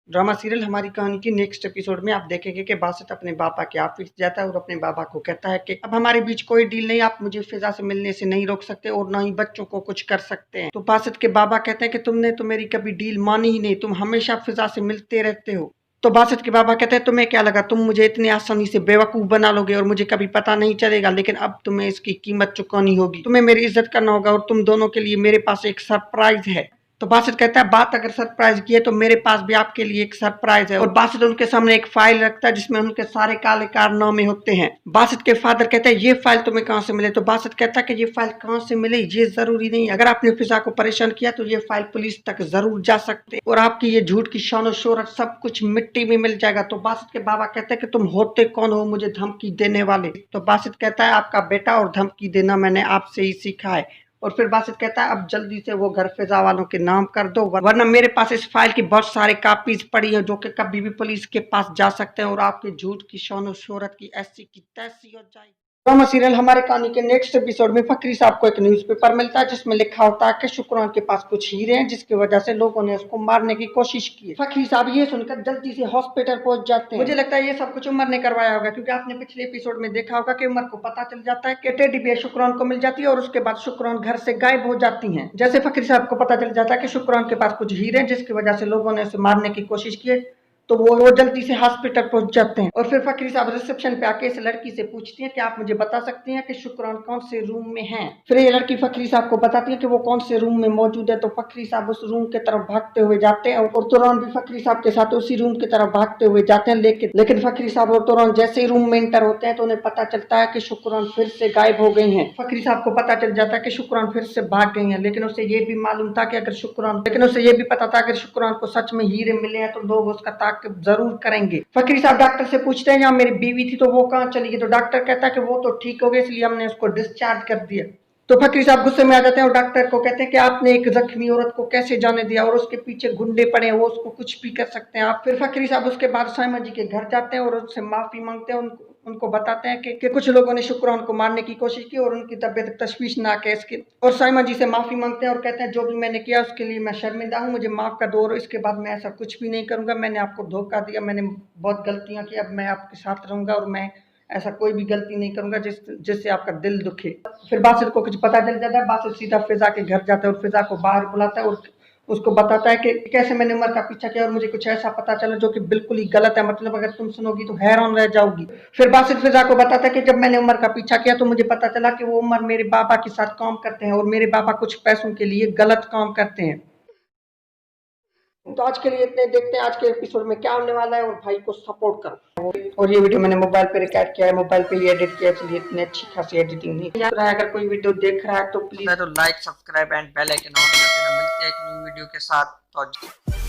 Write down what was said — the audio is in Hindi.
ड्रामा सीरियल हमारी कहानी की नेक्स्ट एपिसोड में आप देखेंगे कि बासित अपने पापा के ऑफिस जाता है और अपने पापा को कहता है कि अब हमारे बीच कोई डील नहीं, आप मुझे फिजा से मिलने से नहीं रोक सकते और ना ही बच्चों को कुछ कर सकते हैं। तो बासित के बाबा कहते हैं कि तुमने तो मेरी कभी डील मानी ही नहीं, तुम हमेशा फिजा से मिलते रहते हो। तो बासित के बाबा कहते हैं तुम्हें क्या लगा तुम मुझे इतनी आसानी से बेवकूफ बना लोगे और मुझे कभी पता नहीं चलेगा, लेकिन अब तुम्हें इसकी कीमत चुकानी होगी, तुम्हें मेरी इज्जत करना होगा और तुम दोनों के लिए मेरे पास एक सरप्राइज है। तो बासित कहता है बात अगर सरप्राइज की है तो मेरे पास भी आपके लिए एक सरप्राइज है। और बासित उनके सामने एक फाइल रखता है जिसमें उनके सारे काले कारनामे होते हैं। बासित के फादर कहते हैं ये फाइल तुम्हें कहाँ से मिले? तो बासित कहता है कि ये फाइल कहाँ से मिले ये जरूरी नहीं, अगर आपने फिजा को परेशान किया तो ये फाइल पुलिस तक जरूर जा सकते और आपकी ये झूठ की शान और शोहरत सब कुछ मिट्टी में मिल जाएगा। तो बासित के बाबा कहते हैं कि तुम होते कौन हो मुझे धमकी देने वाले? तो बासित कहता है आपका बेटा, और धमकी देना मैंने आपसे ही सीखा है। और फिर बासित कहता है अब जल्दी से वो घर फिजा वालों के नाम कर दो, वरना मेरे पास इस फाइल की बहुत सारे कॉपीज पड़ी है जो कि कभी भी पुलिस के पास जा सकते हैं और आपके झूठ की शान और शोहरत की ऐसी की तैसी हो जाएगी। ड्रामा सीरियल हमारे कहानी के नेक्स्ट एपिसोड में फकरी साहब को एक न्यूज़पेपर मिलता है जिसमें लिखा होता है कि शुक्रान के पास कुछ हीरे हैं जिसकी वजह से लोगों ने उसको मारने की कोशिश की। फकरी साहब ये सुनकर जल्दी से हॉस्पिटल पहुंच जाते हैं। मुझे लगता है ये सब कुछ उमर ने करवाया होगा, क्योंकि आपने पिछले एपिसोड में देखा होगा कि उमर को पता चल जाता है कि टेडी बियर शुक्रान को मिल जाती है और उसके बाद शुक्रान घर से गायब हो जाती है। जैसे फकरी साहब को पता चल जाता है कि शुक्रान के पास कुछ हीरे हैं जिसकी वजह से लोगों ने उसे मारने की कोशिश की, तो वो जल्दी से हॉस्पिटल पहुंच जाते हैं। और फिर फकरी साहब रिसेप्शन पे आके इस लड़की से पूछती हैं कि आप मुझे बता सकती हैं कि शुक्रान कौन से रूम में है? फिर ये लड़की फकरी साहब को बताती है कि वो कौन से रूम में मौजूद है। तो फकरी साहब उस रूम की तरफ भागते हुए जाते हैं और तुरौन भी फकरी साहब के साथ उसी रूम की तरफ भागते हुए जाते हैं। लेकिन फकरी साहब और तुरौन जैसे ही रूम में एंटर होते हैं तो उन्हें पता चलता है कि शुक्रान फिर से गायब हो गई हैं। फकरी साहब को पता चल जाता है कि शुक्रान फिर से भाग गई हैं, लेकिन उसे ये भी मालूम था कि उसे ये भी पता था अगर शुक्रान को सच में हीरे मिले हैं तो लोग उसका ताक़िब जरूर करेंगे। फकरी साहब डॉक्टर से पूछते हैं यहाँ मेरी बीवी थी तो वो कहाँ चली गई? तो डॉक्टर कहता है कि वो तो ठीक हो गई इसलिए हमने उसको डिस्चार्ज कर दिया। तो फकरी साहब गुस्से में आ जाते हैं और डॉक्टर को कहते हैं कि आपने एक जख्मी औरत को कैसे जाने दिया और उसके पीछे गुंडे पड़े हैं, वो उसको कुछ भी कर सकते हैं आप। फिर फकरी साहब उसके बाद साइमा जी के घर जाते हैं और उससे माफी मांगते हैं। उनको बताते हैं कि कुछ लोगों ने शुक्रान को मारने की कोशिश की और उनकी तबीयत तशवीशनाक है इसकी, और साइमा जी से माफी मांगते हैं और कहते हैं जो भी मैंने किया उसके लिए मैं शर्मिंदा हूँ, मुझे माफ कर दो और इसके बाद मैं ऐसा कुछ भी नहीं करूंगा। मैंने आपको धोखा दिया, मैंने बहुत गलतियां की, अब मैं आपके साथ रहूंगा और मैं ऐसा कोई भी गलती नहीं करूंगा जिससे आपका दिल दुखे। फिर बासित को कुछ पता चल जाता है। बासित सीधा फिजा के घर जाता है और फिजा को बाहर बुलाता है और उसको बताता है कि कैसे मैंने उमर का पीछा किया और मुझे कुछ ऐसा पता चला जो कि बिल्कुल ही गलत है, मतलब अगर तुम सुनोगी तो हैरान रह जाओगी। फिर बासित फिजा को बताता है कि जब मैंने उमर का पीछा किया तो मुझे पता चला कि वो उमर मेरे बाबा के साथ काम करते हैं और मेरे बाबा कुछ पैसों के लिए गलत काम करते हैं। तो आज के लिए इतने, देखते हैं आज के एपिसोड में क्या होने वाला है और भाई को सपोर्ट करो। और ये वीडियो मैंने मोबाइल पे रिकॉर्ड किया है, मोबाइल पे ही एडिट किया है, इसलिए इतनी अच्छी खासी एडिटिंग नहीं कर रहा है। अगर कोई वीडियो देख रहा है तो please like, subscribe and bell icon on कर देना। मिलते हैं एक न्यू वीडियो के साथ। तो